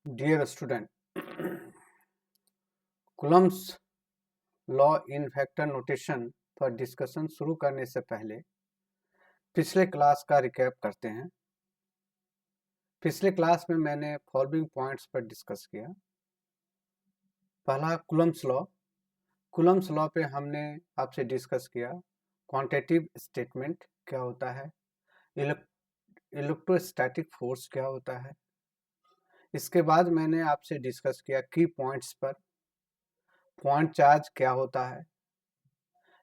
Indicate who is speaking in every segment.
Speaker 1: Dear student, Coulomb's law in vector notation पर discussion शुरू करने से पहले पिछले क्लास का रिकैप करते हैं। पिछले क्लास में मैंने फॉलोइंग पॉइंट्स पर डिस्कस किया। पहला कुलम्स लॉ। कुलम्स लॉ पे हमने आपसे डिस्कस किया क्वांटिटेटिव स्टेटमेंट क्या होता है, इलेक्ट्रोस्टैटिक फोर्स क्या होता है। इसके बाद मैंने आपसे डिस्कस किया की पॉइंट्स पर पॉइंट चार्ज क्या होता है,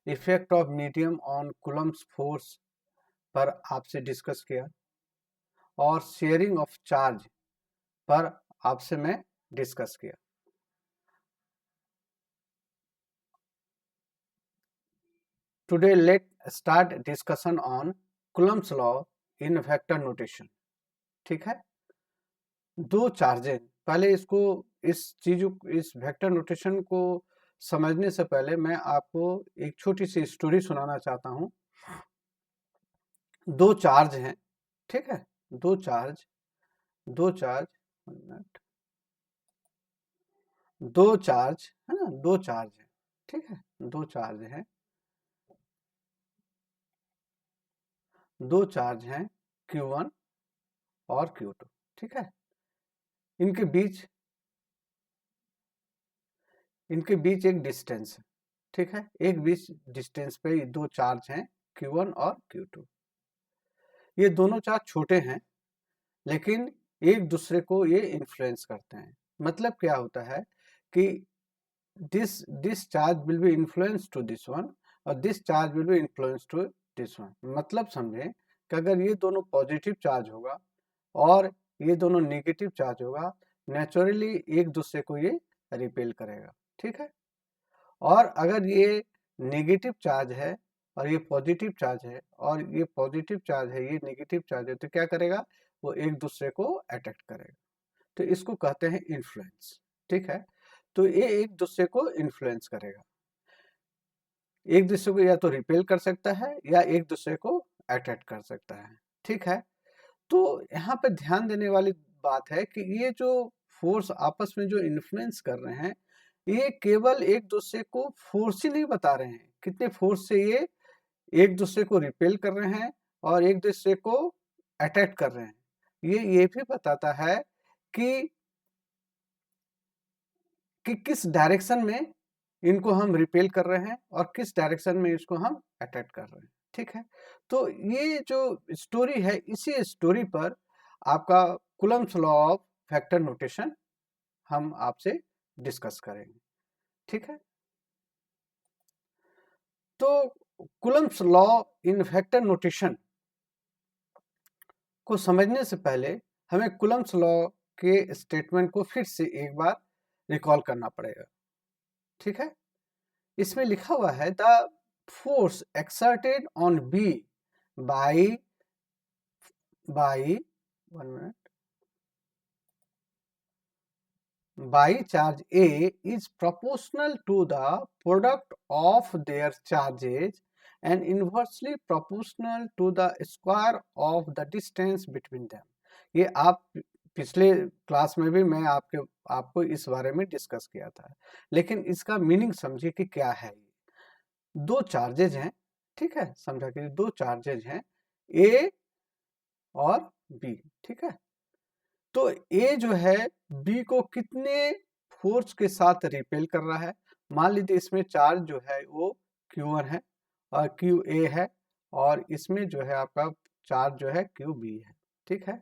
Speaker 1: effect of medium on Coulomb's force पर आपसे डिस्कस किया और शेयरिंग ऑफ चार्ज पर आपसे मैं डिस्कस किया। Today let start discussion on Coulomb's law in vector notation. ठीक है, दो चार्जें, पहले इस वेक्टर नोटेशन को समझने से पहले मैं आपको एक छोटी सी स्टोरी सुनाना चाहता हूं। दो चार्ज हैं, ठीक है, दो चार्ज दो चार्ज है ना, दो चार्ज है, ठीक है, दो चार्ज हैं, दो चार्ज हैं Q1 और Q2, ठीक है। इनके बीच एक डिस्टेंस है, ठीक है, एक बीच डिस्टेंस पे दो चार्ज हैं Q1 और Q2। ये दोनों चार्ज छोटे हैं लेकिन एक दूसरे को ये इन्फ्लुएंस करते हैं। मतलब क्या होता है कि this charge will be influence to this one और this charge will be influence to this one. मतलब समझें कि अगर ये दोनों पॉजिटिव चार्ज होगा और ये दोनों नेगेटिव चार्ज होगा, नेचुरली एक दूसरे को ये रिपेल करेगा, ठीक है। और अगर ये नेगेटिव चार्ज है और ये पॉजिटिव चार्ज है और ये पॉजिटिव चार्ज है, ये नेगेटिव चार्ज है, तो क्या करेगा, वो एक दूसरे को अट्रैक्ट करेगा। तो इसको कहते हैं इन्फ्लुएंस, ठीक है। तो ये एक दूसरे को इन्फ्लुएंस करेगा, एक दूसरे को या तो रिपेल कर सकता है या एक दूसरे को अट्रैक्ट कर सकता है, ठीक है। तो यहाँ पे ध्यान देने वाली बात है कि ये जो फोर्स आपस में जो इन्फ्लुएंस कर रहे हैं, ये केवल एक दूसरे को फोर्स ही नहीं बता रहे हैं, कितने फोर्स से ये एक दूसरे को रिपेल कर रहे हैं और एक दूसरे को अटैक कर रहे हैं। ये भी बताता है कि किस डायरेक्शन में इनको हम रिपेल कर रहे हैं और किस डायरेक्शन में इसको हम अटैक कर रहे हैं, ठीक है। तो ये जो स्टोरी है, इसी स्टोरी पर आपका Coulomb's law of vector notation हम आपसे डिस्कस करेंगे, ठीक है। तो Coulomb's law in vector notation को समझने से पहले हमें कुलम्स लॉ के स्टेटमेंट को फिर से एक बार रिकॉल करना पड़ेगा, ठीक है। इसमें लिखा हुआ है the force exerted on B by 1 minute by charge A is proportional to the product of their charges and inversely proportional to the square of the distance between them। ये आप पिछले क्लास में भी मैं आपको इस बारे में डिस्कस किया था, लेकिन इसका मीनिंग समझिए कि क्या है। दो चार्जेज हैं, ठीक है, समझा कि दो चार्जेज हैं A और B, ठीक है। तो ए जो है बी को कितने फोर्स के साथ रिपेल कर रहा है। मान लीजिए इसमें चार्ज जो है वो Q1 है और QA है और इसमें जो है आपका चार्ज जो है QB है, ठीक है।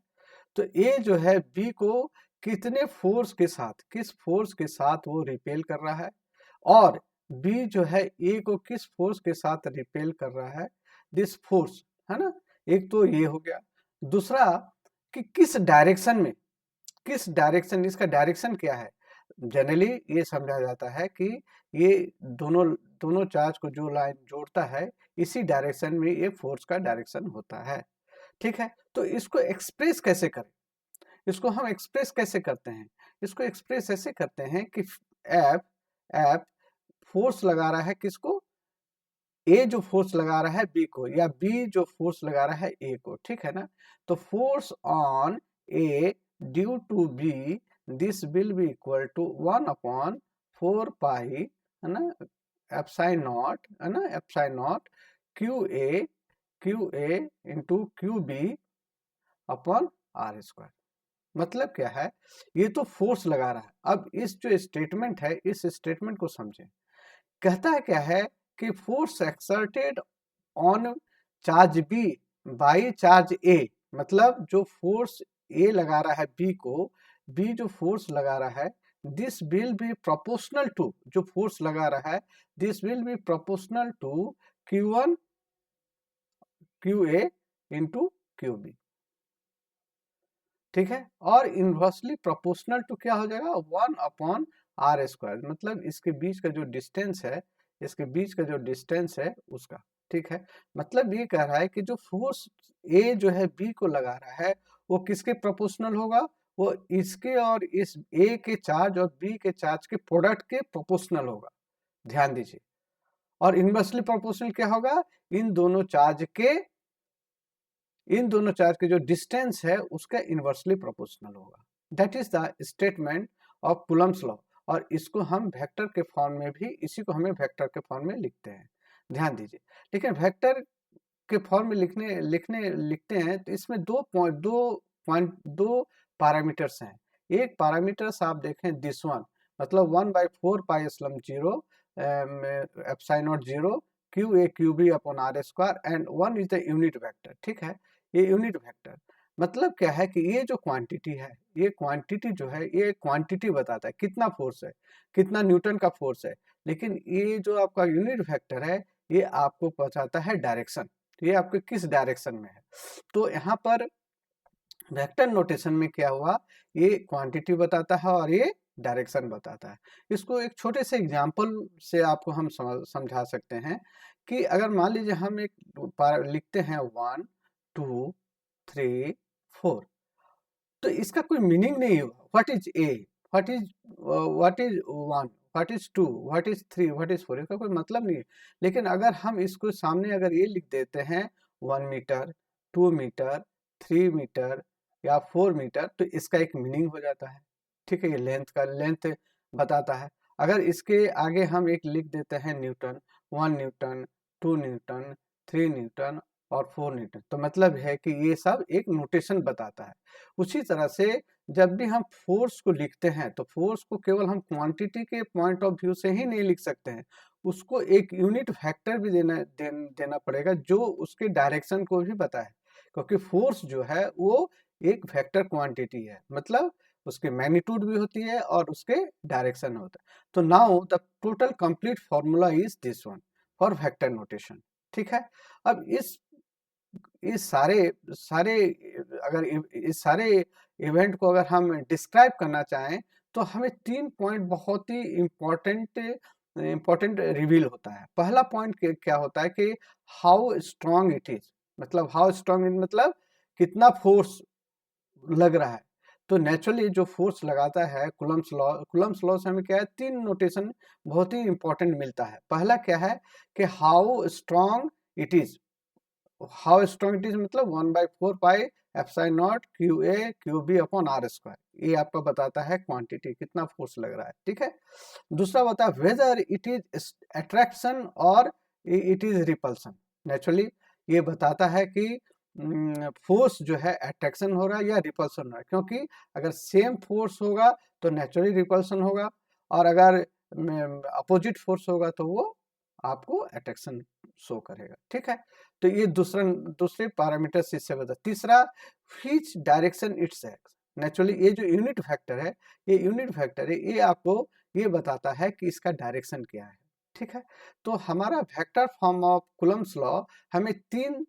Speaker 1: तो ए जो है बी को कितने फोर्स के साथ, किस फोर्स के साथ वो रिपेल कर रहा है और बी जो है ए को किस फोर्स के साथ रिपेल कर रहा है, दिस फोर्स, है ना। एक तो ये हो गया। दूसरा कि किस डायरेक्शन, इसका डायरेक्शन क्या है। जनरली ये समझा जाता है कि ये दोनों चार्ज को जो लाइन जोड़ता है, इसी डायरेक्शन में ये फोर्स का डायरेक्शन होता है, ठीक है। तो इसको एक्सप्रेस कैसे करें, इसको हम एक्सप्रेस कैसे करते हैं, इसको एक्सप्रेस ऐसे करते हैं कि एफ फोर्स लगा रहा है किसको, ए जो फोर्स लगा रहा है बी को या बी जो फोर्स लगा रहा है ए को, ठीक है ना। तो force on A due to B this will be equal to 1/4 pi, है ना, एप्साइन नॉट, है ना, epsilon nought Q A into Q B upon R square. मतलब क्या है, ये तो फोर्स लगा रहा है। अब इस जो स्टेटमेंट है, इस स्टेटमेंट को समझें। कहता है क्या है कि force exerted on charge B by charge A, मतलब जो फोर्स ए लगा रहा है बी को, बी जो फोर्स लगा रहा है, this will be proportional to, जो फोर्स लगा रहा है this will be proportional to Q1 QA into Q B, ठीक है। और इनवर्सली प्रोपोर्शनल टू क्या हो जाएगा, 1/r स्क्वायर, मतलब इसके बीच का जो डिस्टेंस है, इसके बीच का जो डिस्टेंस है उसका, ठीक है। मतलब ये कह रहा है कि जो फोर्स ए जो है बी को लगा रहा है वो किसके प्रोपोर्शनल होगा, वो इसके और इस ए के चार्ज और बी के चार्ज के प्रोडक्ट के प्रोपोर्शनल होगा, ध्यान दीजिए। और इनवर्सली प्रोपोर्शनल क्या होगा, इन दोनों चार्ज के जो डिस्टेंस है उसका इनवर्सली प्रोपोर्शनल होगा। That is the statement of Coulomb's law. और इसको हम वेक्टर के फॉर्म में भी, इसी को हमें वेक्टर के फॉर्म में लिखते हैं, ध्यान दीजिए। लेकिन वेक्टर के फॉर्म में लिखते हैं तो इसमें दो पैरामीटर्स हैं। एक पैरामीटर्स आप देखें दिस वन, मतलब 1/4 pi epsilon 0 epsilon nought 0 Q A Q B upon R square and one is the unit vector, ठीक है। ये यूनिट वेक्टर मतलब क्या है कि ये जो क्वांटिटी है, ये क्वांटिटी जो है, ये क्वांटिटी बताता है कितना फोर्स है, कितना न्यूटन का फोर्स है। लेकिन ये जो आपका यूनिट वेक्टर है, ये आपको बताता है डायरेक्शन, ये आपके किस डायरेक्शन में है। तो यहाँ पर वेक्टर नोटेशन में क्या हुआ, ये क्वांटिटी बताता है और ये डायरेक्शन बताता है। इसको एक छोटे से एग्जांपल से आपको हम समझा सकते हैं कि अगर मान लीजिए हम एक लिखते हैं 1 2 3 4, तो इसका कोई मीनिंग नहीं होगा। What is a, what is 1, what is 2, what is 3, what is 4, इसका कोई मतलब नहीं है। लेकिन अगर हम इसको सामने अगर ये लिख देते हैं 1 मीटर, 2 मीटर, 3 मीटर या 4 मीटर, तो इसका एक मीनिंग हो जाता है, ठीक है। ये लेंथ बताता है। अगर इसके आगे हम एक लिख देते हैं न्यूटन, 1 न्यूटन, 2 न्यूटन, 3 न्यूटन और 4 न्यूटन, तो मतलब है कि ये सब एक नोटेशन बताता है। उसी तरह से जब भी हम फोर्स को लिखते हैं तो फोर्स को केवल हम क्वांटिटी के पॉइंट ऑफ व्यू से ही नहीं लिख सकते हैं, उसको एक यूनिट फैक्टर भी देना पड़ेगा जो उसके डायरेक्शन को भी बताए, क्योंकि फोर्स जो है वो एक वेक्टर क्वांटिटी है, मतलब उसके मैग्नीट्यूड भी होती है और उसके डायरेक्शन होता है। तो now the total complete formula is this one for vector notation, ठीक है। अब इस सारे इवेंट को अगर हम डिस्क्राइब करना चाहें तो हमें 3 पॉइंट बहुत ही इम्पोर्टेंट रिवील होता है। पहला पॉइंट क्या होता है कि हाउ स्ट्रॉन्ग इट इज, मतलब हाउ स्ट्रॉन्ग मतलब कितना फोर्स लग रहा है। तो नेचुरली जो फोर्स लगाता है कूलम्ब्स लॉ से हमें क्या है, 3 नोटेशन बहुत ही इंपॉर्टेंट मिलता है। पहला क्या है कि how strong it is, how strong it is मतलब 1/4 pi epsilon nought Q A Q B upon R square, ये आपका बताता है क्वांटिटी, कितना फोर्स लग रहा है, ठीक है। दूसरा होता है वेदर इट इज अट्रैक्शन और इट इज रिपल्सन। नेचुरली ये बताता है कि फोर्स जो है अट्रैक्शन हो रहा है या रिपल्सन हो रहा है, क्योंकि अगर सेम फोर्स होगा तो नेचुरली रिपल्सन होगा, और अगर अपोजिट फोर्स होगा तो वो आपको अट्रैक्शन शो करेगा, ठीक है। तो ये दूसरे पैरामीटर से इससे बता। तीसरा, which direction it's x, naturally ये जो यूनिट फैक्टर है, ये यूनिट फैक्टर है, ये आपको ये बताता है कि इसका डायरेक्शन क्या है, ठीक है। तो हमारा vector form of Coulomb's law हमें तीन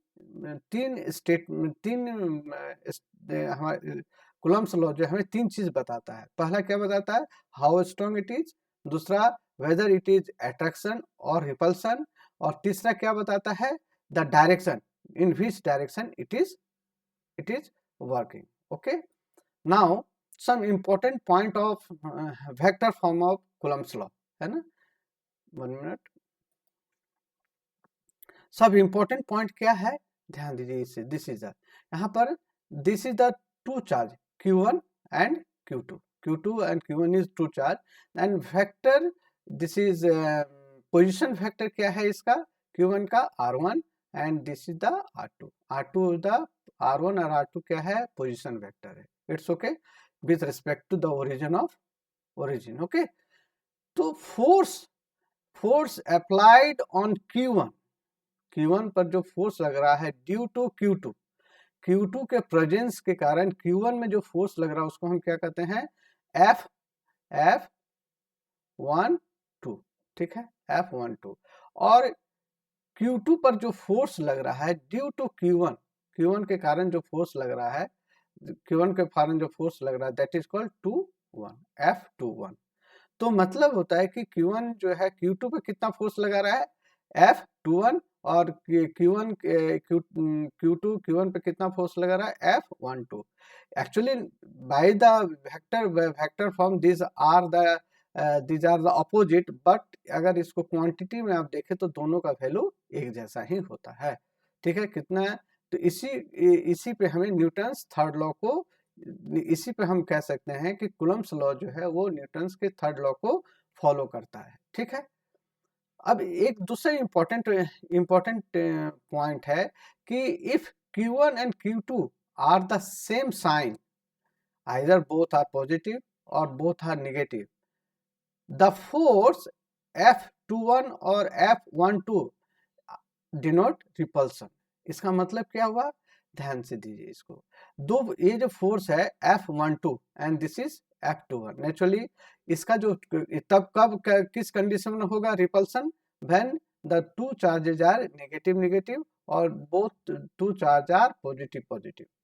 Speaker 1: हमारे कूलम्ब्स लॉ जो हमें 3 चीज बताता है। पहला क्या बताता है, हाउ स्ट्रॉन्ग इट इज, दूसरा वेदर इट इज अट्रैक्शन और रिपल्सन, और तीसरा क्या बताता है, the direction in which direction it is working, okay. Now some important point of vector form of Coulomb's law, है ना, 1 मिनट। सब इम्पोर्टेंट पॉइंट क्या है, ध्यान दीजिए इससे। दिस इज द, यहाँ पर this is the two charge Q1 and Q2, Q2 and Q1 is two charge and vector, this is position vector क्या है इसका, Q1 का R1 and this is the R2. R2 the R1 और R2 क्या है, position vector है. It's okay with respect to the origin. Okay. तो force applied on Q1 पर जो फोर्स लग रहा है ड्यू टू Q2 के प्रेजेंस के कारण Q1 में जो फोर्स लग रहा है उसको हम क्या कहते हैं, F12. ठीक है, F12. और Q2 पर जो फोर्स लग रहा है ड्यू टू Q1 के कारण जो फोर्स लग रहा है, Q1 के कारण जो फोर्स लग रहा है दैट इज कॉल्ड F21. तो मतलब होता है कि Q1 जो है Q2 पे कितना फोर्स लगा रहा है, F21, और Q1 Q2 Q1 पे कितना फोर्स लगा रहा है, F12. Actually by the vector form these are the opposite, but अगर इसको क्वांटिटी में आप देखें तो दोनों का वैल्यू एक जैसा ही होता है. ठीक है, कितना है, तो इसी पे हमें न्यूटन्स थर्ड लॉ को, इसी पे हम कह सकते हैं कि कूलम्ब्स लॉ जो है वो न्यूटन्स के थर्ड लॉ को फॉलो करता है. ठीक है, अब एक दूसरा इंपॉर्टेंट पॉइंट है कि if Q1 and Q2 are the same sign, either both are positive और both are negative, the force F21 और F12 डिनोट रिपल्सन. इसका मतलब क्या हुआ, ध्यान से दीजिए इसको. दो, ये जो फोर्स है F12 and this is F21, naturally इसका जो तब कब किस कंडीशन में होगा repulsion, when the two charges are negative और both two charge are positive.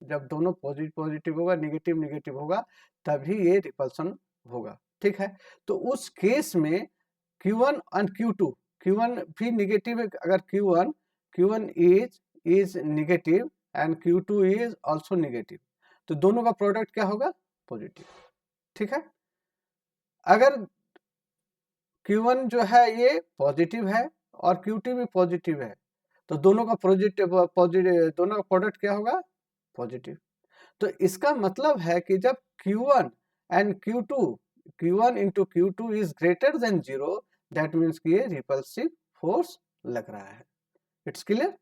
Speaker 1: जब दोनों पॉजिटिव होगा, नेगेटिव होगा, तभी ये रिपल्सन होगा. ठीक है, तो उस केस में Q1 एंड Q1 भी नेगेटिव है. अगर Q1 is negative and Q2 is also negative, तो दोनों का प्रोडक्ट क्या होगा, पॉजिटिव. ठीक है, अगर Q1 जो है ये पॉजिटिव है और Q2 भी पॉजिटिव है, तो दोनों का प्रोडक्ट क्या होगा, पॉजिटिव. तो इसका मतलब है कि जब Q1 and Q1 into Q2 is greater than 0, that means कि ये रिपल्सिव फोर्स लग रहा है. It's clear.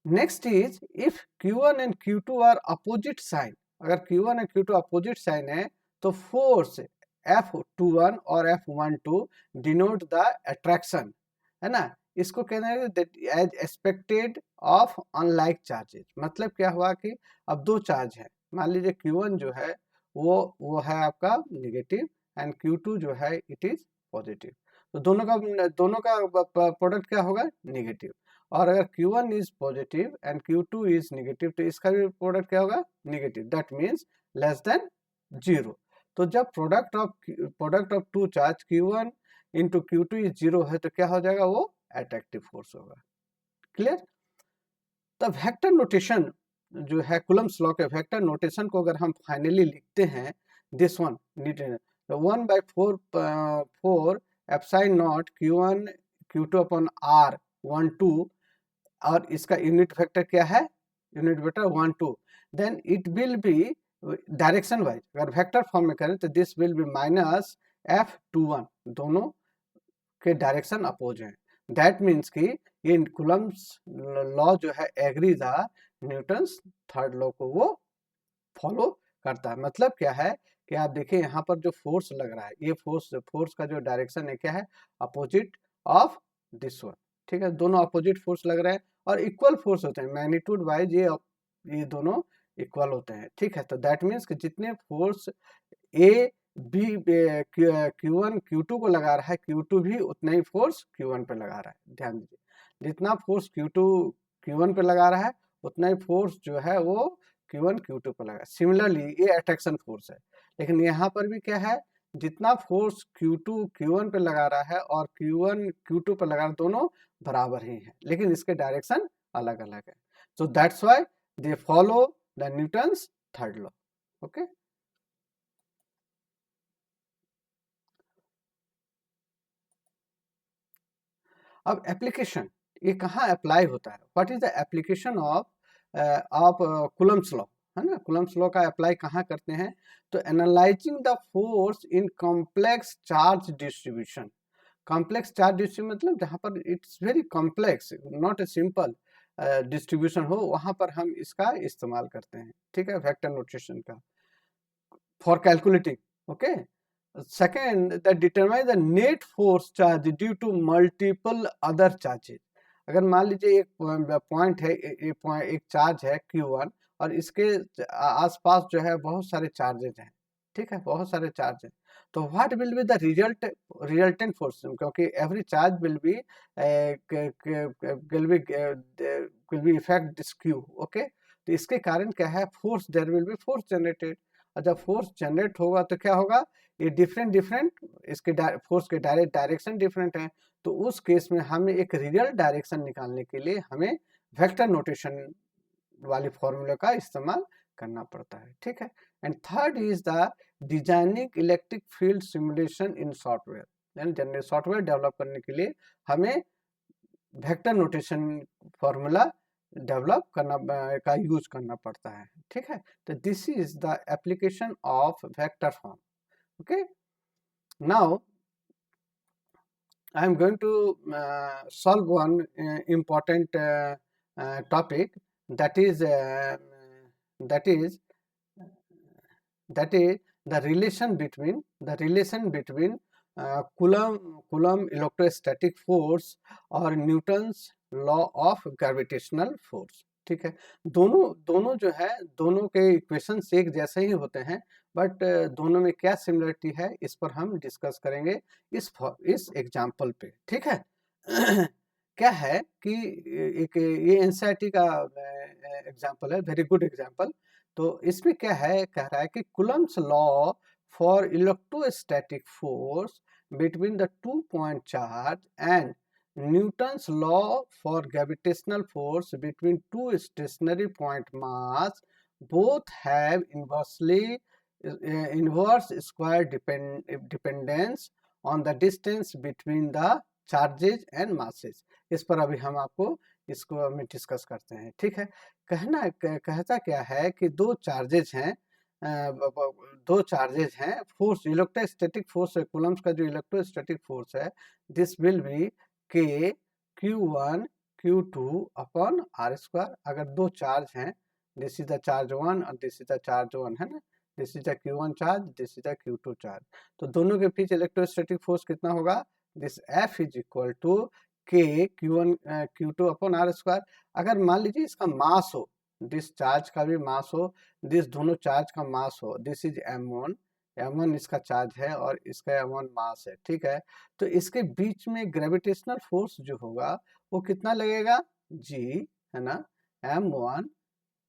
Speaker 1: Next is if Q1 and Q2 are opposite sign. अगर Q1 and Q2 opposite sign है तो फोर्स F21 और F12 डिनोट द अट्रैक्शन, है ना. इसको कहना है as expected of unlike charges. मतलब क्या हुआ कि अब दो चार्ज है, मान लीजिए Q1 जो है वो है आपका नेगेटिव एंड Q2 जो है इट इज पॉजिटिव. तो दोनों का प्रोडक्ट क्या होगा, नेगेटिव. और अगर Q1 is positive and Q2 is negative, तो इसका भी प्रोडक्ट क्या होगा, negative. That means less than 0. तो जब product of two charge Q1 into Q2 is 0 है, तो क्या हो जाएगा, वो अट्रैक्टिव फोर्स होगा. क्लियर. तो वेक्टर नोटेशन जो है, कूलम्ब्स लॉ के वेक्टर नोटेशन को अगर हम फाइनली लिखते हैं, this one 1/4 epsilon nought Q1 Q2 upon R12, और इसका यूनिट वेक्टर क्या है, unit vector 1 2, then it will be direction wise. अगर वेक्टर फॉर्म में करें तो this will B minus F21, दोनों के डायरेक्शन अपोज हैं. दैट मीन्स कि ये कूलम्ब्स लॉ जो है agree the Newton's third law को वो फॉलो करता है. मतलब क्या है कि आप देखिए यहाँ पर जो फोर्स लग रहा है, ये फोर्स का जो डायरेक्शन है क्या है, अपोजिट ऑफ दिस वन. ठीक है, दोनों अपोजिट फोर्स लग रहे हैं और इक्वल फोर्स होते हैं, मैग्नीट्यूड वाइज ये दोनों इक्वल होते हैं. ठीक है, तो दैट मीन्स कि जितने force A B Q1 Q2 को लगा रहा है, Q2 भी उतना ही फोर्स Q1 पे लगा रहा है. ध्यान दीजिए, जितना फोर्स Q2 Q1 पे लगा रहा है उतना ही फोर्स जो है वो Q1 Q2 पे लगा. सिमिलरली ये अट्रैक्शन फोर्स है, लेकिन यहाँ पर भी क्या है, जितना फोर्स Q2 Q1 पे लगा रहा है और Q1 Q2 पे लगा रहा है, दोनों बराबर ही हैं, लेकिन इसके डायरेक्शन अलग अलग है. So that's why they follow the Newton's third law. Okay. अब एप्लीकेशन, ये कहाँ अप्लाई होता है, what is the application of Coulomb's law. है ना, कूलम्ब्स लॉ का अप्लाई कहाँ करते हैं, तो analysing the force in complex charge distribution. Complex charge distribution मतलब जहाँ पर it's very complex, not a simple distribution हो, वहाँ पर हम इसका इस्तेमाल करते हैं, ठीक है, वेक्टर नोटेशन का for calculating, okay. Second, the determine the net force charge due to multiple other charges. अगर मान लीजिए एक पॉइंट है, एक चार्ज है Q1 और इसके आसपास जो है बहुत सारे चार्जेज हैं, ठीक है, बहुत सारे चार्ज हैं, तो what will be the resultant force, क्योंकि every charge will be effect this Q, okay. तो इसके कारण क्या है, force, there will be force generated, और जब फोर्स जनरेट होगा तो क्या होगा, ये डिफरेंट इसके फोर्स के डायरेक्ट डायरेक्शन डिफरेंट है, तो उस केस में हमें एक रियल डायरेक्शन निकालने के लिए हमें वेक्टर नोटेशन वाले फॉर्मूले का इस्तेमाल करना पड़ता है, ठीक है। And third is the designing electric field simulation in software, यानी सॉफ्टवेयर डेवलप करने के लिए हमें वेक्टर नोटेशन फॉर्मूला डेवलप करना का यूज करना पड़ता है, ठीक है। तो this is the application of vector form, okay. Now I am going to solve one important topic, that is that is that is the relation between Coulomb electrostatic force और Newton's law of gravitational force, ठीक है। दोनों जो है, दोनों के equations एक जैसे ही होते हैं, बट दोनों में क्या सिमिलरिटी है इस पर हम डिस्कस करेंगे इस एग्जाम्पल पे, ठीक है। क्या है कि एक ये एनसीईआरटी का एग्जाम्पल है, वेरी गुड एग्जाम्पल। तो इसमें क्या है, कह रहा है कि Coulomb's law for electrostatic force between the 2 point charge and Newton's law for gravitational force between two stationary point mass both have inverse square dependence on the distance between the charges and masses। इस पर अभी हम आपको इसको हमें discuss करते हैं, ठीक है। कहता क्या है कि दो चार्जेज हैं, फोर्स, इलेक्ट्रोस्टैटिक फोर्स है, कूलम्ब्स का जो इलेक्ट्रोस्टैटिक फोर्स है, this will B K Q1 Q2 upon R square. अगर दो चार्ज हैं, दिस इज द चार्ज 1 और दिस इज द चार्ज 1, है ना, this is the Q1 charge, this is the Q2 charge, तो दोनों के बीच इलेक्ट्रोस्टैटिक फोर्स कितना होगा, this F is equal to K Q1 Q2 upon R square. अगर मान लीजिए इसका मास हो, दिस चार्ज का भी मास हो, दिस दोनों चार्ज का मास हो, दिस इज M1 इसका चार्ज है और इसका M1 मास है, ठीक है। तो इसके बीच में ग्रेविटेशनल फोर्स जो होगा वो कितना लगेगा, G, है ना, M1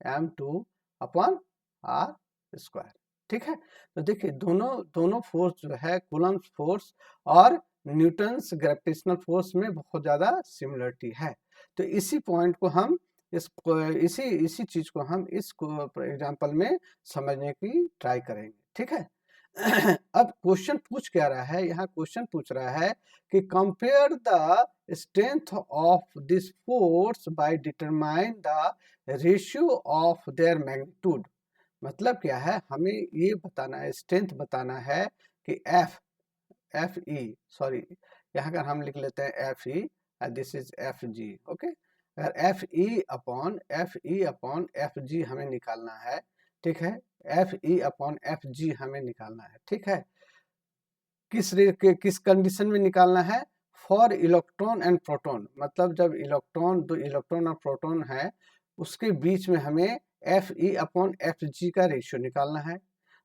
Speaker 1: M2 upon R square, ठीक है। तो देखिए दोनों फोर्स जो है, कूलम्ब्स फोर्स और न्यूटन्स ग्रेविटेशनल फोर्स में बहुत ज्यादा सिमिलरिटी है। तो इसी पॉइंट को हम इसी चीज को हम इस एग्जांपल में समझने की ट्राई करेंगे, ठीक है। अब क्वेश्चन पूछ क्या रहा है, यहाँ क्वेश्चन पूछ रहा है कि compare the strength of this force by determine the ratio of their magnitude. मतलब क्या है, हमें ये बताना है, स्ट्रेंथ बताना है कि एफ ई, सॉरी यहाँ का हम लिख लेते हैं F E, this is F G, okay. अगर F E upon F G हमें निकालना है, ठीक है, F E upon F G हमें निकालना है, ठीक है। किस कंडीशन में निकालना है, फॉर इलेक्ट्रॉन एंड प्रोटॉन, मतलब जब दो इलेक्ट्रॉन और प्रोटॉन है उसके बीच में हमें एफ ई अपॉन एफ जी का रेशियो निकालना है।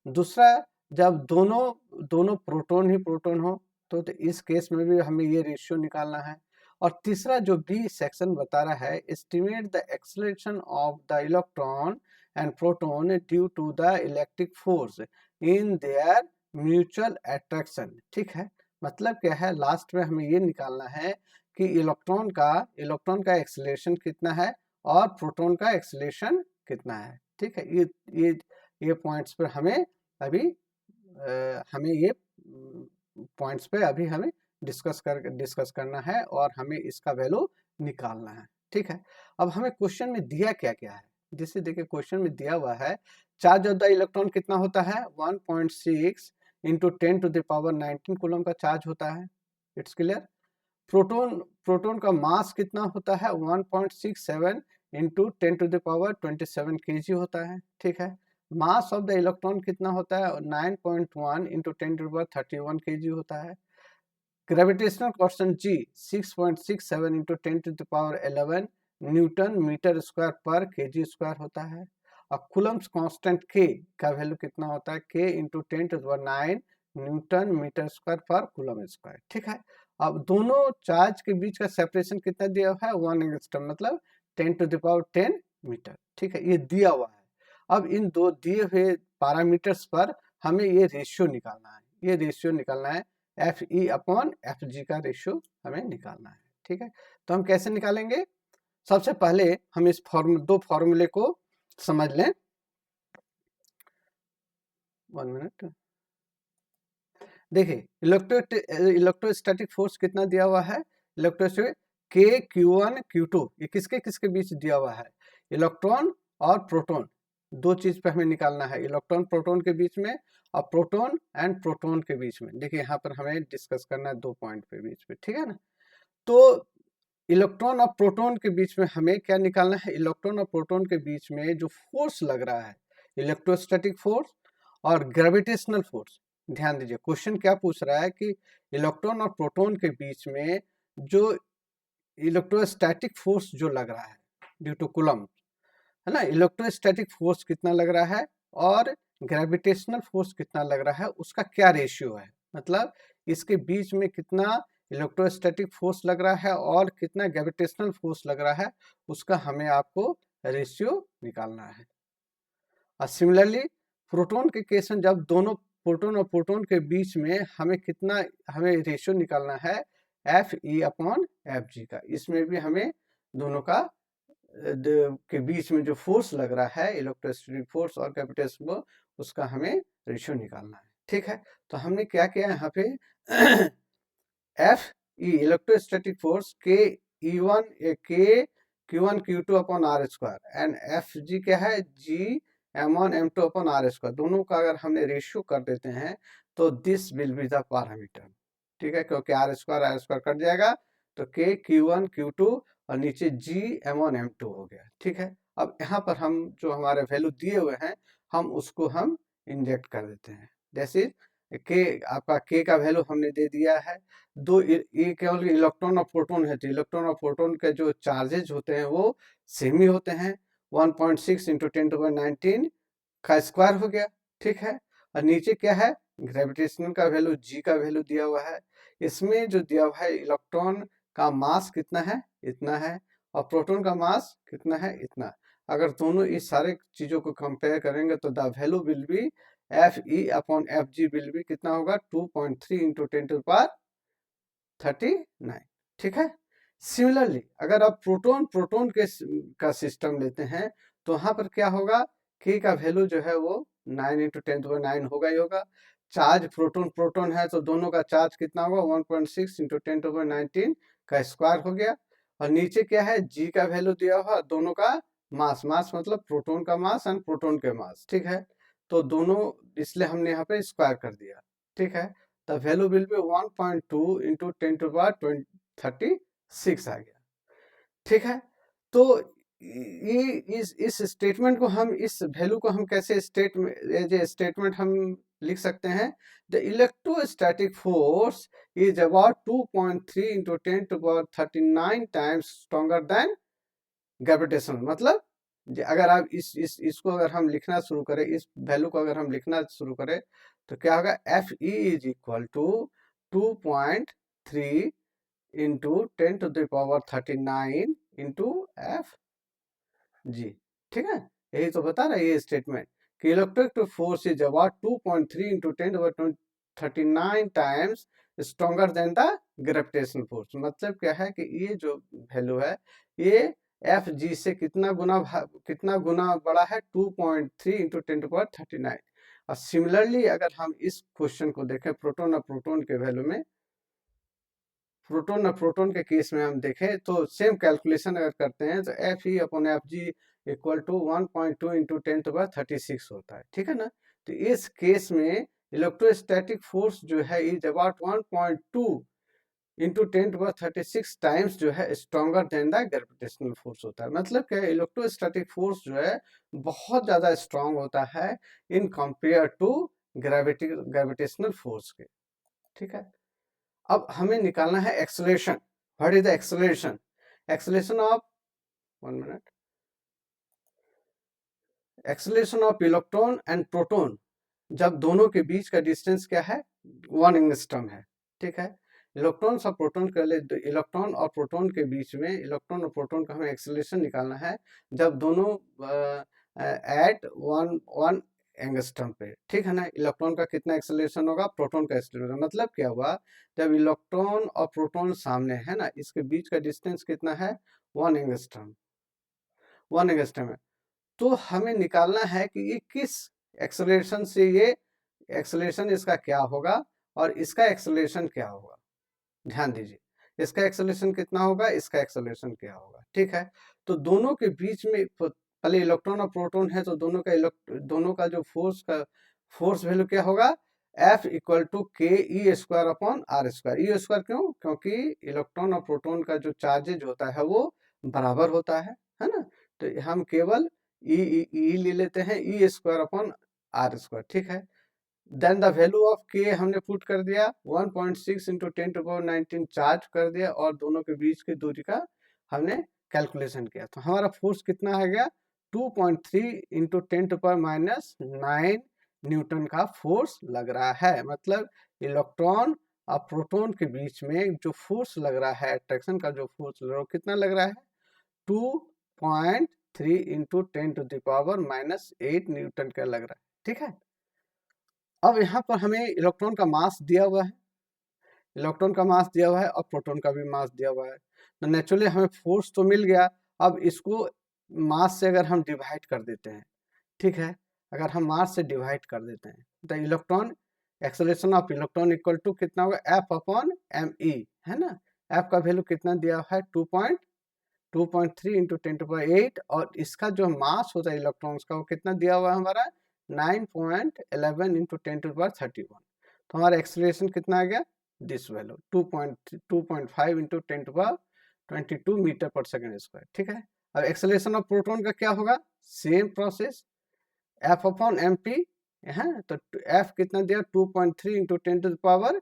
Speaker 1: दूसरा, जब दोनों प्रोटॉन ही प्रोटॉन हो तो इस केस में भी हमें ये रेशियो निकालना है। और तीसरा जो बी सेक्शन बता रहा है, estimate the acceleration of the electron and proton due to the electric force in their mutual attraction, ठीक है। मतलब क्या है, लास्ट में हमें ये निकालना है कि इलेक्ट्रॉन का एक्सेलरेशन कितना है और प्रोटॉन का एक्सेलरेशन कितना है, ठीक है। ये पॉइंट्स पर हमें अभी ये पॉइंट्स पे अभी हमें डिस्कस करना है और हमें इसका वैल्यू निकालना है, ठीक है। अब हमें क्वेश्चन में दिया क्या क्या है, जिससे देखिए क्वेश्चन में दिया हुआ है चार्ज ऑफ द इलेक्ट्रॉन कितना होता है 1.6 इंटू 10⁻19 कूलम का चार्ज होता है। It's clear. प्रोटॉन प्रोटॉन का मास कितना होता है 1.67 इंटू 10⁻27 kg होता है। ठीक है। मास ऑफ द इलेक्ट्रॉन कितना होता है 9.1 इंटू 10⁻31 kg होता है। Gravitational constant G 6.67 into 10⁻11 newton metre square पर kg स्क्वायर होता है। और कूलम्स कांस्टेंट K का वैल्यू कितना होता है K into 10⁹ newton metre square पर कूलम स्क्वायर। ठीक है। अब दोनों चार्ज के बीच का सेपरेशन कितना दिया हुआ है 1 एंगस्ट्रॉम मतलब 10⁻10 मीटर। ठीक है, ये दिया हुआ है। अब इन दो दिए हुए पैरामीटर्स पर हमें ये रेशियो निकालना है। ये रेशियो निकालना है FE अपॉन FG का रेशियो हमें निकालना है। ठीक है, तो हम कैसे निकालेंगे? सबसे पहले हम इस दो फॉर्मूले को समझ लें। 1 मिनट। देखिए इलेक्ट्रोस्टैटिक फोर्स कितना दिया हुआ है? इलेक्ट्रोस्टैटिक K Q1 Q2 ये किसके किसके बीच दिया हुआ है? इलेक्ट्रॉन और प्रोटॉन, दो चीज पे हमें निकालना है, इलेक्ट्रॉन प्रोटॉन के बीच में और प्रोटॉन एंड प्रोटॉन के बीच में। देखिए यहाँ पर हमें डिस्कस करना है दो पॉइंट पे बीच में, ठीक है ना। तो इलेक्ट्रॉन और प्रोटॉन के बीच में हमें क्या निकालना है? इलेक्ट्रॉन और प्रोटॉन के बीच में जो फोर्स लग रहा है, इलेक्ट्रोस्टैटिक फोर्स और ग्रेविटेशनल फोर्स। ध्यान दीजिए क्वेश्चन क्या पूछ रहा है कि इलेक्ट्रॉन और प्रोटॉन के बीच में जो इलेक्ट्रोस्टैटिक फोर्स जो लग रहा है ड्यू टू कूलम, है ना, इलेक्ट्रोस्टैटिक फोर्स कितना लग रहा है और ग्रेविटेशनल फोर्स कितना लग रहा है, उसका क्या रेशियो है। मतलब इसके बीच में कितना इलेक्ट्रोस्टैटिक फोर्स लग रहा है और कितना ग्रेविटेशनल फोर्स लग रहा है, उसका हमें आपको रेशियो निकालना है। और सिमिलरली प्रोटॉन के केस में जब दोनों प्रोटॉन और प्रोटॉन के बीच में हमें रेशियो निकालना है FE अपॉन FG का। इसमें भी हमें दोनों का के बीच में जो फोर्स लग रहा है इलेक्ट्रोस्टैटिक फोर्स और ग्रेविटेशनल, उसका हमें रेशियो निकालना है। ठीक है, तो हमने क्या किया यहाँ पे FE electrostatic force K Q1 Q2 upon R square and FG क्या है G M1 M2 upon R square, दोनों का अगर हमने रेशियो कर देते हैं तो this will be the parameter. ठीक है, क्योंकि R स्क्वायर कट जाएगा तो K Q1 Q2 और नीचे G M1 M2 हो गया। ठीक है, अब यहाँ पर हम जो हमारे वैल्यू दिए हुए हैं हम उसको हम इंजेक्ट कर देते हैं। जैसे के आपका K का वैल्यू हमने दे दिया है, दो ये केवल इलेक्ट्रॉन और प्रोटॉन है तो इलेक्ट्रॉन और प्रोटॉन के जो चार्जेज होते हैं वो सेम ही होते हैं। 1.6 इंटू 10⁻19 का स्क्वायर हो गया। ठीक है, और नीचे क्या है ग्रेविटेशनल का वैल्यू G का वैल्यू दिया हुआ है। इसमें जो दिया हुआ है इलेक्ट्रॉन का मास कितना है, इतना है, और प्रोटॉन का मास कितना है, इतना। अगर दोनों इस सारे चीजों को कंपेयर करेंगे तो the value will be FE upon FG will be कितना होगा 2.3 इंटू 10⁻39। ठीक है, सिमिलरली अगर आप प्रोटॉन का सिस्टम लेते हैं तो वहां पर क्या होगा, K का वैल्यू जो है वो 9 इंटू 10⁻9 होगा ही होगा। चार्ज प्रोटॉन है तो दोनों का चार्ज कितना होगा 1.6 इंटू 10⁻19 का स्क्वायर हो गया। और नीचे क्या है G का वैल्यू दिया हुआ, दोनों का मास मतलब प्रोटॉन का मास एंड प्रोटॉन के मास। ठीक है, तो दोनों इसलिए हमने यहाँ पे स्क्वायर कर दिया। ठीक है, the value will be 1.2 into 10⁻36 आ गया। ठीक है, तो ये इस स्टेटमेंट को हम इस वैल्यू को हम कैसे स्टेटमेंट हम लिख सकते हैं, the electrostatic force is about 2.3 into 10⁻39 times stronger than gravitation. मतलब अगर आप इसको अगर हम लिखना शुरू करें, इस वैल्यू को अगर हम लिखना शुरू करें तो क्या होगा FE is equal to 2.3 into 10⁻39 into FG। ठीक है, यही तो बता रहा है ये स्टेटमेंट कि electric force is about 2.3 into 10⁻39 times stronger than the gravitational force. मतलब क्या है कि ये जो वैल्यू है ये FG से कितना गुना बड़ा है 2.3 इंटू 10⁻39। और सिमिलरली अगर हम इस क्वेश्चन को देखें प्रोटॉन और प्रोटॉन के वैल्यू में, प्रोटॉन और प्रोटॉन के केस में हम देखें तो सेम कैलकुलेशन अगर करते हैं तो FE upon FG equal to 1.2 into 10⁻36 होता है, ठीक है ना। तो इस केस में इलेक्ट्रोस्टैटिक फोर्स जो है इज अबाउट 1.2 इंटू 10⁻36 टाइम्स जो है stronger than the gravitational force होता है। मतलब क्या, इलेक्ट्रोस्टैटिक फोर्स जो है बहुत ज्यादा स्ट्रांग होता है in compare to gravitational force के, ठीक है। अब हमें निकालना है acceleration. What is the acceleration? Acceleration of, 1 minute, acceleration of electron and proton जब दोनों के बीच का डिस्टेंस क्या है, 1 एंगस्ट्रॉम है, ठीक है। इलेक्ट्रॉन और प्रोटॉन के लिए, इलेक्ट्रॉन और प्रोटॉन के बीच में, इलेक्ट्रॉन और प्रोटॉन का हमें एक्सेलरेशन निकालना है जब दोनों एट 1 एंगस्ट्रॉम पे, ठीक है ना। इलेक्ट्रॉन का कितना एक्सेलरेशन होगा, प्रोटॉन का एक्सेलरेशन, मतलब क्या हुआ, जब इलेक्ट्रॉन और प्रोटॉन सामने है ना, इसके बीच का डिस्टेंस कितना है, 1 एंगस्ट्रॉम, 1 एंगस्ट्रॉम है। तो हमें निकालना है कि ये किस एक्सेलरेशन से, ये एक्सेलरेशन इसका क्या होगा और इसका एक्सेलरेशन क्या होगा। ध्यान दीजिए, इसका एक्सेलरेशन कितना होगा, इसका एक्सेलरेशन क्या होगा, ठीक है। तो दोनों के बीच में पहले इलेक्ट्रॉन और प्रोटॉन है, तो दोनों का जो फोर्स वैल्यू क्या होगा, F equal to K E square upon R square. E square क्यों, क्योंकि इलेक्ट्रॉन और प्रोटॉन का जो चार्जेज होता है वो बराबर होता है ना। तो हम केवल ई ले लेते हैं, ई स्क्वायर अपॉन आर स्क्वायर, ठीक है। देन द वैल्यू ऑफ के हमने पुट कर दिया, 1.6 इंटू 10⁻19 चार्ज कर दिया, और दोनों के बीच की दूरी का हमने कैलकुलेशन किया। तो हमारा फोर्स कितना आ गया, 2.3 इंटू 10⁻9 न्यूटन का फोर्स लग रहा है। मतलब इलेक्ट्रॉन और प्रोटॉन के बीच में जो फोर्स लग रहा है, अट्रैक्शन का जो फोर्स लग रहा है, कितना लग रहा है, 2.3 इंटू 10⁻8 न्यूटन का लग रहा है, ठीक है। अब यहाँ पर हमें इलेक्ट्रॉन का मास दिया हुआ है, इलेक्ट्रॉन का मास दिया हुआ है और प्रोटॉन का भी मास दिया हुआ है। तो नेचुरली हमें फोर्स तो मिल गया। अब इसको मास से अगर हम डिवाइड कर देते हैं, ठीक है, अगर हम मास से डिवाइड कर देते हैं, तो electron, acceleration of electron equal to कितना होगा, एफ अपॉन एम ई, है ना। एफ का वैल्यू कितना दिया है, 2.3 इंटू 10⁸, और इसका जो मास होता है इलेक्ट्रॉन्स का, वो कितना दिया हुआ है हमारा, 9.11 इंटू 10⁻31। तो हमारा एक्सेलरेशन कितना आ गया, दिस वैल्यू 2.5 इंटू 10⁻22 मीटर पर सेकेंड स्क्वायर, ठीक है। अब एक्सेलरेशन ऑफ प्रोटॉन का क्या होगा, same process, F upon M P है। तो एफ कितना दिया, 2.3 इंटू 10⁻8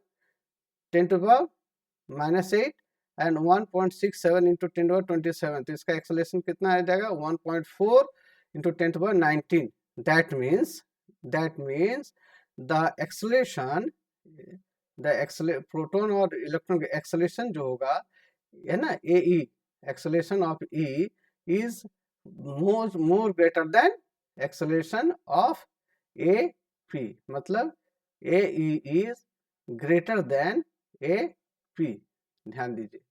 Speaker 1: एंड 1.67 इंटू 10⁻27। तो इसका एक्सेलरेशन कितना आ जाएगा, 1.4 into 10⁻19। That means the acceleration, proton और इलेक्ट्रॉन का एक्सेलरेशन जो होगा, है ना, A E, acceleration of E is more greater than acceleration of A P. मतलब A E is greater than A P. ध्यान दीजिए,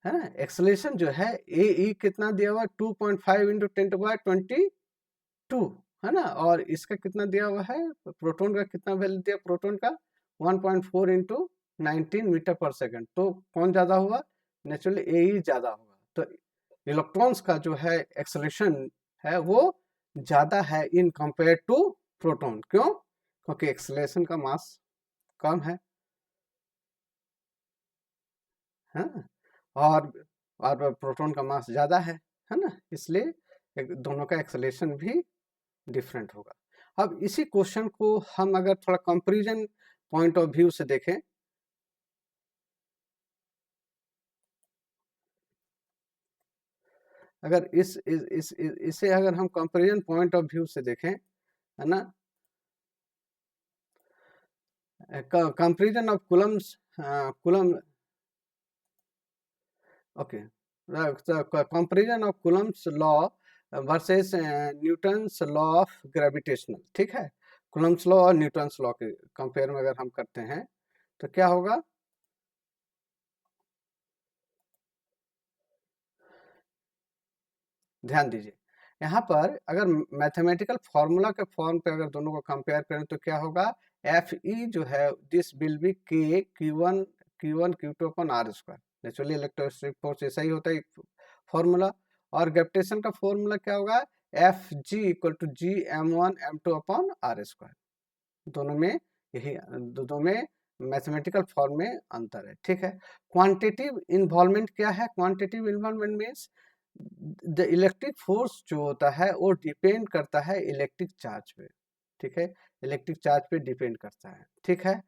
Speaker 1: है ना। एक्सेलरेशन जो है ए ई कितना दिया हुआ, 2.5 इंटू 10⁻22, है ना। और इसका कितना दिया हुआ है, प्रोटॉन का कितना वैल्यू दिया, प्रोटॉन का 1.4 इंटू 19 मीटर पर सेकेंड। तो कौन ज्यादा हुआ, नेचुरली ए ही ज्यादा होगा। तो इलेक्ट्रॉन्स का जो है एक्सेलरेशन है वो ज्यादा है इन कंपेयर टू प्रोटॉन। क्यों, क्योंकि एक्सेलरेशन का मास कम है, हाँ, और प्रोटॉन का मास ज्यादा है ना। इसलिए दोनों का एक्सेलरेशन भी डिफरेंट होगा। अब इसी क्वेश्चन को हम अगर थोड़ा कंपैरिजन पॉइंट ऑफ व्यू से देखें, अगर इसे अगर हम कंपैरिजन पॉइंट ऑफ व्यू से देखें, है ना, comparison of Coulomb's okay, comparison of Coulomb's law versus Newton's law of gravitational, ठीक है। कूलम्स लॉ और न्यूटन्स लॉ के कंपेयर में अगर हम करते हैं तो क्या होगा, ध्यान दीजिए। यहाँ पर अगर मैथमेटिकल फॉर्मूला के फॉर्म पे अगर दोनों को कंपेयर करें तो क्या होगा, एफ ई जो है this will B K Q1 Q2 upon R square. Naturally electrostatic force ऐसा ही होता है फॉर्मूला। और ग्रेविटेशन का फॉर्मूला क्या होगा, F G equal to G m1 m2 upon R square. दोनों में यही, दोनों में मैथमेटिकल फॉर्म में अंतर है, ठीक है। क्वांटिटिव इन्वॉल्वमेंट क्या है, quantitative involvement means the electric force जो होता है वो डिपेंड करता है इलेक्ट्रिक चार्ज पे, ठीक है, इलेक्ट्रिक चार्ज पे डिपेंड करता है, ठीक है।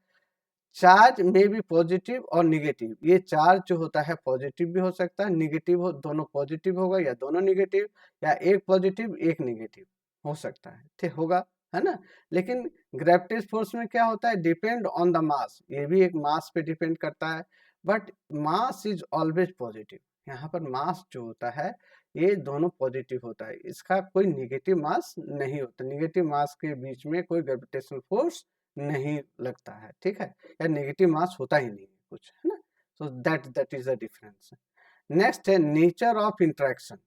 Speaker 1: चार्ज में भी पॉजिटिव और निगेटिव, ये चार्ज जो होता है पॉजिटिव भी हो सकता है, निगेटिव हो, दोनों पॉजिटिव होगा या दोनों निगेटिव, या एक पॉजिटिव एक निगेटिव हो सकता है, ठीक होगा, है ना। लेकिन ग्रेविटेशनल फोर्स में क्या होता है, डिपेंड ऑन द मास, ये भी एक मास पे डिपेंड करता है, but mass is always positive. यहाँ पर मास जो होता है ये दोनों पॉजिटिव होता है, इसका कोई निगेटिव मास नहीं होता, निगेटिव मास के बीच में कोई ग्रेविटेशनल फोर्स नहीं लगता है, ठीक है, या नेगेटिव मास होता ही नहीं कुछ, है ना। So that is the difference. Next है nature of interaction.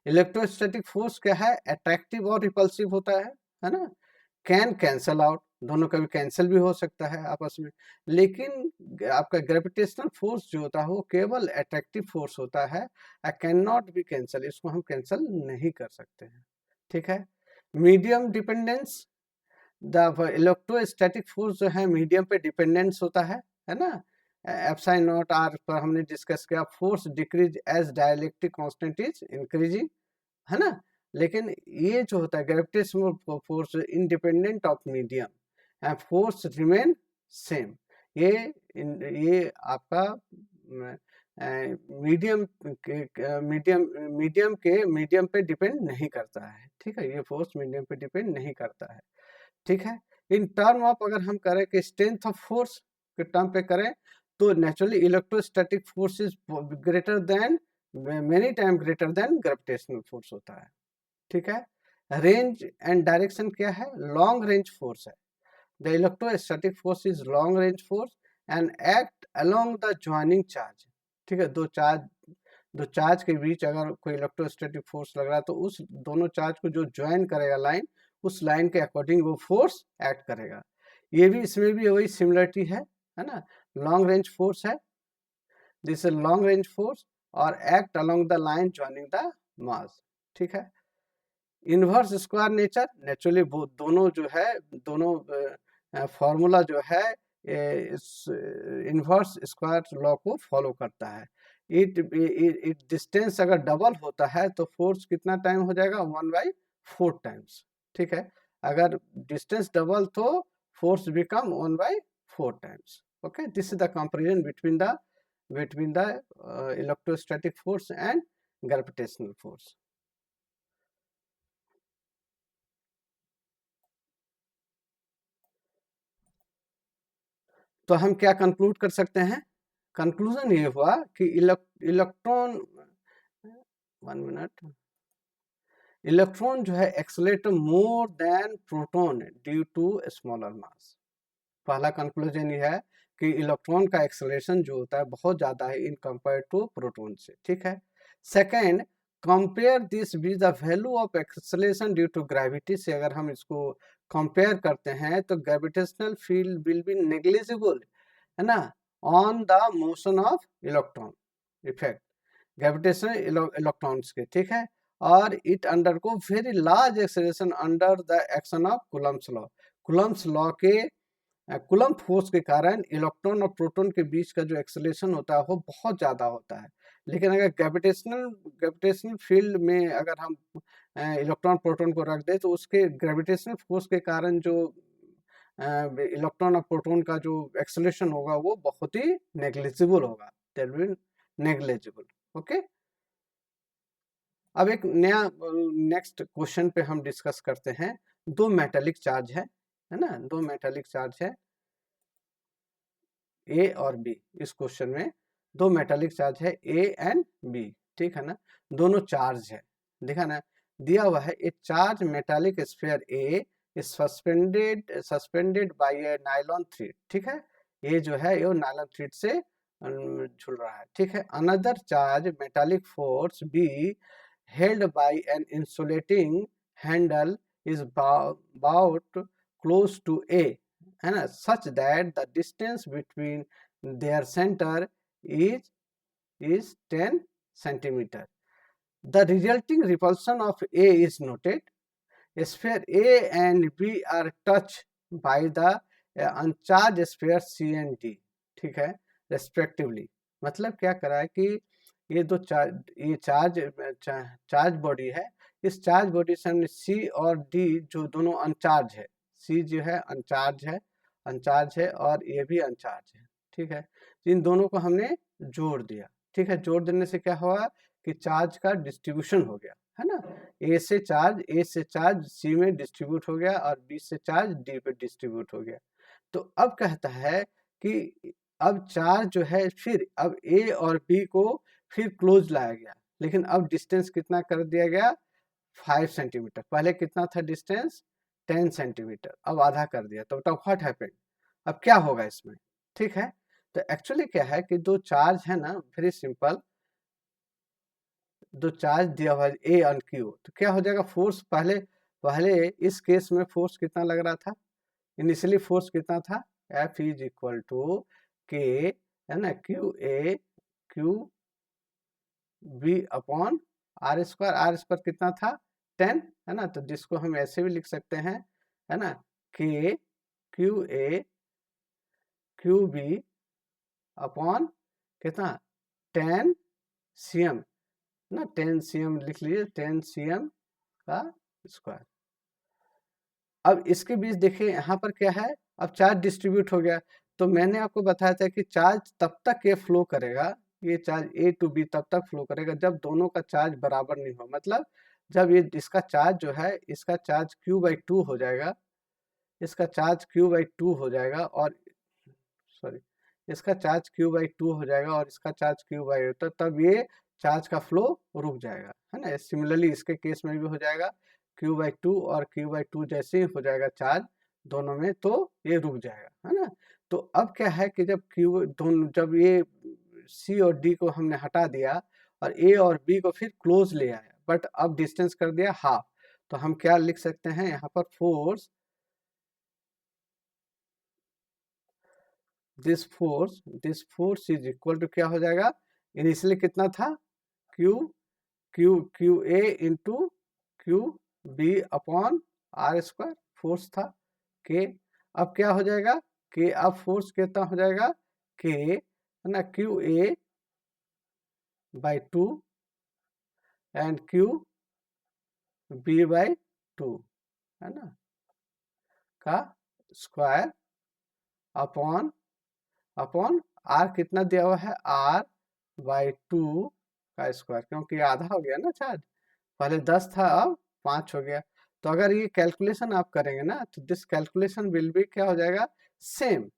Speaker 1: Electrostatic force क्या है, अट्रैक्टिव और रिपल्सिव होता है ना। कैन कैंसल आउट, दोनों कभी कैंसिल भी हो सकता है आपस में, लेकिन आपका ग्रेविटेशनल फोर्स जो होता है वो केवल अट्रैक्टिव फोर्स होता है, I can not be cancel, इसको हम कैंसिल नहीं कर सकते हैं, ठीक है। Medium dependence, the electrostatic force जो है मीडियम पे डिपेंडेंस होता है ना। एप्साइन नॉट आर पर हमने डिस्कस किया, force decrease as dielectric constant is increasing, है ना। लेकिन ये जो होता है gravitational force independent of medium and force remain same, ये आपका मीडियम मीडियम पे डिपेंड नहीं करता है, ठीक है, ये फोर्स मीडियम पे डिपेंड नहीं करता है, ठीक है। इन टर्म ऑफ अगर हम करें कि स्ट्रेंथ ऑफ फोर्स के टर्म पे करें तो naturally electrostatic force is greater then, many time greater than gravitational force होता है, ठीक है। रेंज एंड डायरेक्शन क्या है, लॉन्ग रेंज फोर्स है, the electrostatic force is long range force and act along the joining charge, ठीक है। दो चार्ज के बीच अगर कोई इलेक्ट्रोस्टैटिक फोर्स लग रहा है तो उस दोनों चार्ज को जो ज्वाइन करेगा लाइन, उस लाइन के अकॉर्डिंग वो फोर्स एक्ट करेगा। ये भी, इसमें भी वही सिमिलरिटी है ना, लॉन्ग रेंज फोर्स है, this is long range force और act along the line joining the mass, ठीक है। इनवर्स स्क्वायर नेचर, नेचुरली वो दोनों जो है, दोनों फॉर्मूला जो है इनवर्स स्क्वायर लॉ को फॉलो करता है। इट डिस्टेंस अगर डबल होता है तो फोर्स कितना टाइम हो जाएगा, 1/4 टाइम्स, ठीक है। अगर डिस्टेंस डबल तो force become 1/4 times, okay. This is the comparison between the electrostatic force and gravitational force. तो हम क्या कंक्लूड कर सकते हैं, कंक्लूजन ये हुआ कि इलेक्ट्रॉन, 1 मिनट, इलेक्ट्रॉन जो है accelerate more than proton due to smaller mass. पहला कंक्लूजन ये है कि इलेक्ट्रॉन का एक्सेलरेशन जो होता है बहुत ज्यादा है इन कंपेयर टू प्रोटॉन से, ठीक है। Second, compare this with the value of acceleration due to gravity से अगर हम इसको कंपेयर करते हैं तो gravitational field will be negligible, है ना, on the motion of electron effect, gravitational electrons के, ठीक है। और it undergo very large acceleration under the action of Coulomb's law, Coulomb's law के कूलम्ब फोर्स के कारण इलेक्ट्रॉन और प्रोटॉन के बीच का जो एक्सेलरेशन होता है वो बहुत ज़्यादा होता है। लेकिन अगर ग्रेविटेशनल फील्ड में अगर हम इलेक्ट्रॉन प्रोटॉन को रख दें तो उसके ग्रेविटेशनल फोर्स के कारण जो इलेक्ट्रॉन और प्रोटॉन का जो एक्सेलरेशन होगा वो बहुत ही नेग्लिजिबल होगा, दैट विल नेग्लिजिबल, ओके। अब एक नया नेक्स्ट क्वेश्चन पे हम डिस्कस करते हैं। दो मेटालिक चार्ज है ना, दो मेटालिक चार्ज है ए और बी। इस क्वेश्चन में दो मेटालिक चार्ज है ए एंड बी, ठीक है ना, दोनों चार्ज है, देखा ना, दिया हुआ है ए charge metallic sphere A is suspended bye A nylon thread, ठीक है, ये जो है ये नायलॉन थ्रेड से झूल रहा है, ठीक है। Another charge metallic force be held by an insulating handle is about close to A, है ना, such that the distance between their center is 10 centimeter. The resulting repulsion of A is noted, sphere A and B are touch by the uncharged sphere C and D, ठीक है, respectively. मतलब क्या करा है कि ये दो चार्ज बॉडी है, इस चार्ज बॉडी से हमने सी और डी जो दोनों अनचार्ज है, सी जो है अनचार्ज है और ये भी अनचार्ज है, ठीक है, इन दोनों को हमने जोड़ दिया, ठीक है। जोड़ देने से क्या हुआ कि चार्ज का डिस्ट्रीब्यूशन हो गया, है ना, ए से चार्ज सी में डिस्ट्रीब्यूट हो गया और बी से चार्ज डी पे डिस्ट्रीब्यूट हो गया। तो अब कहता है कि अब चार्ज जो है फिर अब ए और बी को फिर क्लोज लाया गया, लेकिन अब डिस्टेंस कितना कर दिया गया, 5 सेंटीमीटर। पहले कितना था डिस्टेंस, 10 सेंटीमीटर, अब आधा कर दिया। तो बताओ व्हाट हैपेंड, अब क्या होगा इसमें, ठीक है। तो एक्चुअली क्या है कि दो चार्ज है ना, वेरी सिंपल, दो चार्ज दिया हुआ ए और क्यू, तो क्या हो जाएगा, फोर्स पहले इस केस में फोर्स कितना लग रहा था, इनिशियली फोर्स कितना था, F is equal to K, है ना, Q B upon R square कितना था 10, है ना, तो जिसको हम ऐसे भी लिख सकते हैं, है ना, के क्यू बी अपॉन कितना 10 cm ना, 10 cm लिख लीजिए, 10 cm का स्क्वायर। अब इसके बीच देखिए यहाँ पर क्या है, अब चार्ज डिस्ट्रीब्यूट हो गया। तो मैंने आपको बताया था कि चार्ज तब तक ये फ्लो करेगा, ये चार्ज ए टू बी तब तक फ्लो करेगा जब दोनों का चार्ज बराबर नहीं हो, मतलब जब ये इसका चार्ज जो है, इसका चार्ज Q/2 हो जाएगा, इसका चार्ज Q/2 हो जाएगा और सॉरी इसका चार्ज Q/2 हो जाएगा और इसका चार्ज Q/2, तो तब ये चार्ज का फ्लो रुक जाएगा, है ना। सिमिलरली इसके केस में भी हो जाएगा, Q/2 और Q/2 जैसे ही हो जाएगा चार्ज दोनों में, तो ये रुक जाएगा, है ना। तो अब क्या है कि जब ये सी और डी को हमने हटा दिया और ए और बी को फिर क्लोज ले आया, बट अब डिस्टेंस कर दिया हाफ, तो हम क्या लिख सकते हैं यहाँ पर, this force is equal to क्या हो जाएगा, इनिशियली कितना था, Q A into Q B upon R square force था के। अब क्या हो जाएगा, के अब फोर्स कितना हो जाएगा, के, है ना, Q A by 2 and Q B by 2, है ना, का स्क्वायर अपॉन आर कितना दिया हुआ है, R/2 का स्क्वायर, क्योंकि आधा हो गया ना चार्ज, पहले 10 था अब 5 हो गया। तो अगर ये कैलकुलेशन आप करेंगे ना, तो दिस कैलकुलेशन विल बी क्या हो जाएगा, same,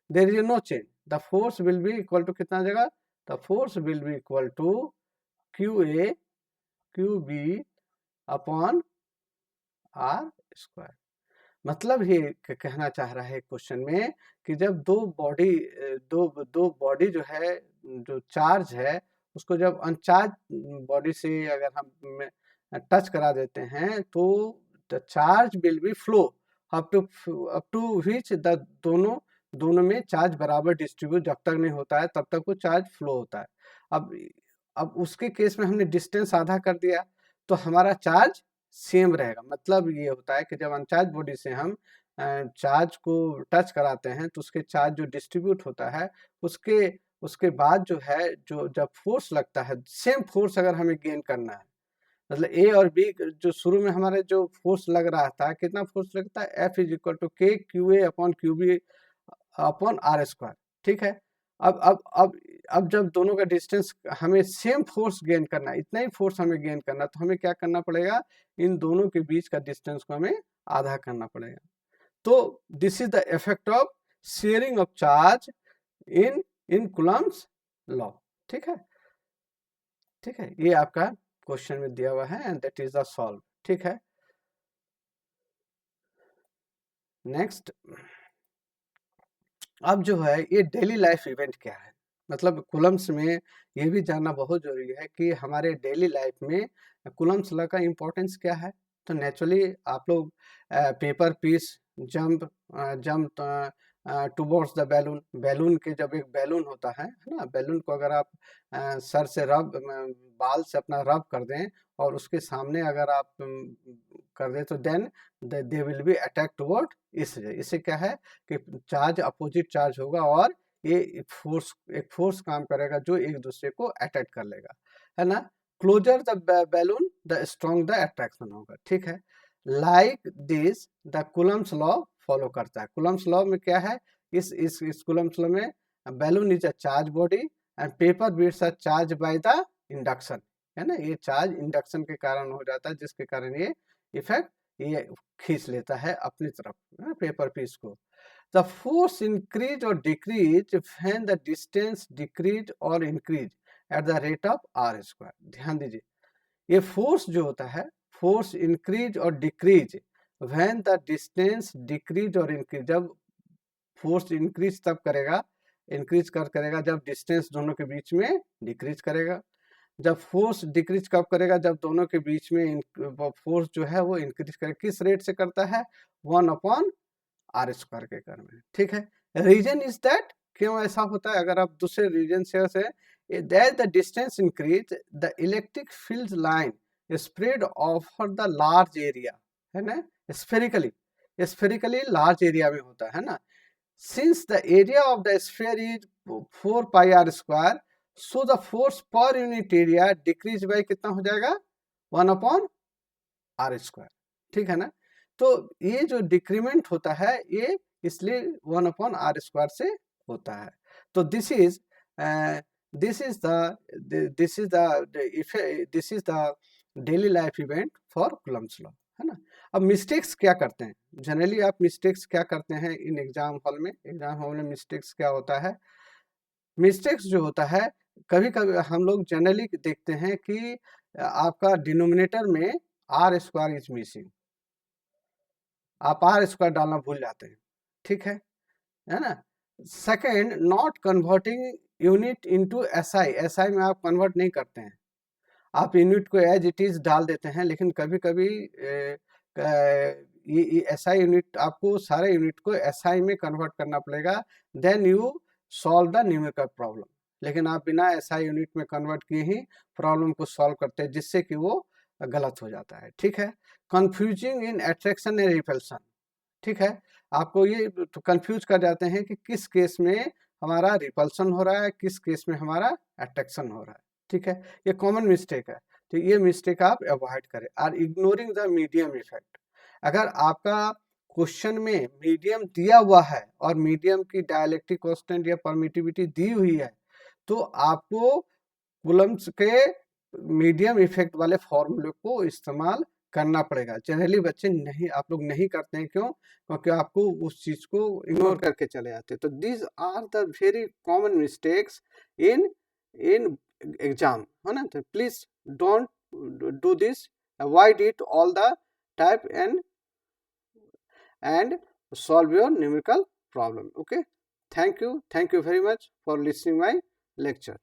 Speaker 1: there is no change, the force will be equal to कितना आ जाएगा, the force will be equal to Q B upon R square. मतलब ये कहना चाह रहा है क्वेश्चन में कि जब दो बॉडी जो है, जो चार्ज है, उसको जब अनचार्ज बॉडी से अगर हम टच करा देते हैं, तो the charge will be flow up to which the दोनों में चार्ज बराबर डिस्ट्रीब्यूट जब तक नहीं होता है तब तक वो चार्ज फ्लो होता है। अब उसके केस में हमने डिस्टेंस आधा कर दिया, तो हमारा चार्ज सेम रहेगा। मतलब ये होता है कि जब अनचार्ज बॉडी से हम चार्ज को टच कराते हैं, तो उसके चार्ज जो डिस्ट्रीब्यूट होता है, उसके बाद जो है, जो जब फोर्स लगता है, सेम फोर्स अगर हमें गेन करना है, मतलब ए और बी जो शुरू में हमारे जो फोर्स लग रहा था, कितना फोर्स लगता है, F is equal to K Q A upon Q B upon R square, ठीक है। अब जब दोनों का डिस्टेंस हमें सेम फोर्स गेन करना है, इतना ही फोर्स हमें गेन करना, तो हमें क्या करना पड़ेगा, इन दोनों के बीच का डिस्टेंस को हमें आधा करना पड़ेगा। तो this is the effect of sharing of charge in Coulomb's law, ठीक है, ये आपका क्वेश्चन में दिया हुआ है and that is the solve, ठीक है। नेक्स्ट, अब जो है ये डेली लाइफ इवेंट क्या है, मतलब कूलम्ब्स में ये भी जानना बहुत जरूरी है कि हमारे डेली लाइफ में कूलम्ब्स लॉ का इम्पोर्टेंस क्या है। तो नेचुरली आप लोग paper piece, jump towards the balloon, balloon के जब एक बैलून होता है ना, बैलून को अगर आप सर से बाल से अपना रब कर दें और उसके सामने अगर आप कर दें तो then they will be attack toward इससे क्या है कि चार्ज अपोजिट चार्ज होगा और ये एक फोर्स काम करेगा जो एक दूसरे को अटैक कर लेगा, है ना। Closer the balloon the strong the attraction होगा, ठीक है। Like this the Coulomb's law follow करता है। कूलम्स लॉ में क्या है, इस कूलम्स लॉ में balloon is a charge body and paper beads are charge by the induction, है ना। ये चार्ज इंडक्शन के कारण हो जाता है जिसके कारण ये इफेक्ट ये खींच लेता है अपनी तरफ पेपर पीस को। द फोर्स इंक्रीज और decrease when the distance decrease और increase at the rate of R square. ध्यान दीजिए, ये फोर्स जो होता है, फोर्स इंक्रीज और decrease when the distance decrease और इंक्रीज, जब फोर्स इंक्रीज तब करेगा, इंक्रीज करेगा जब डिस्टेंस दोनों के बीच में डिक्रीज करेगा। जब फोर्स डिक्रीज कब करेगा, जब दोनों के बीच में फोर्स जो है वो इंक्रीज करेगा। किस रेट से करता है, 1/r स्क्वायर के कर में, ठीक है। रीजन इज दैट, क्यों ऐसा होता है, अगर आप दूसरे रीजन से that the distance increase the electric field line spread over the large area, है ना। स्फेरिकली लार्ज एरिया में होता है ना। Since the area of the sphere is 4 pi r square, so the force per unit area decrease by कितना हो जाएगा, 1/r square, ठीक है ना। तो ये जो डिक्रीमेंट होता है ये इसलिए 1/r स्क्वायर से होता है। तो this is the daily life event for Coulomb's law, है ना। अब मिस्टेक्स क्या करते हैं, जनरली आप मिस्टेक्स क्या करते हैं इन एग्जाम हॉल में, एग्जाम हॉल में मिस्टेक्स क्या होता है। मिस्टेक्स जो होता है, कभी कभी हम लोग जनरली देखते हैं कि आपका डिनोमिनेटर में आर स्क्वायर इज मिसिंग, आप आर स्क्वायर डालना भूल जाते हैं, ठीक है ना। Second, not converting unit into SI, SI में आप कन्वर्ट नहीं करते हैं, आप यूनिट को एज इट इज डाल देते हैं। लेकिन कभी कभी ये एसआई यूनिट, आपको सारे यूनिट को एसआई में कन्वर्ट करना पड़ेगा, then you solve the numerical problem. लेकिन आप बिना एसआई यूनिट में कन्वर्ट किए ही प्रॉब्लम को सॉल्व करते हैं, जिससे कि वो गलत हो जाता है, ठीक है। Confusing in attraction and repulsion, ठीक है। आपको ये कंफ्यूज कर जाते हैं कि किस केस में हमारा रिपल्सन हो रहा है, किस केस में हमारा अट्रैक्शन हो रहा है, ठीक है। ये कॉमन मिस्टेक है, तो ये मिस्टेक आप अवॉइड करें। Are ignoring the medium effect, अगर आपका क्वेश्चन में मीडियम दिया हुआ है और मीडियम की डायलेक्ट्रिक कांस्टेंट या परमिटिविटी दी हुई है, तो आपको कूलम्स के मीडियम इफेक्ट वाले फॉर्मूले को इस्तेमाल करना पड़ेगा। जनरली बच्चे नहीं, आप लोग नहीं करते हैं, क्यों, क्योंकि आपको उस चीज को इग्नोर करके चले जाते हैं। तो these are the very common mistakes in exam, है ना। तो please don't do this, avoid it all the type and solve your numerical problem. Okay, thank you very much for listening my lecture.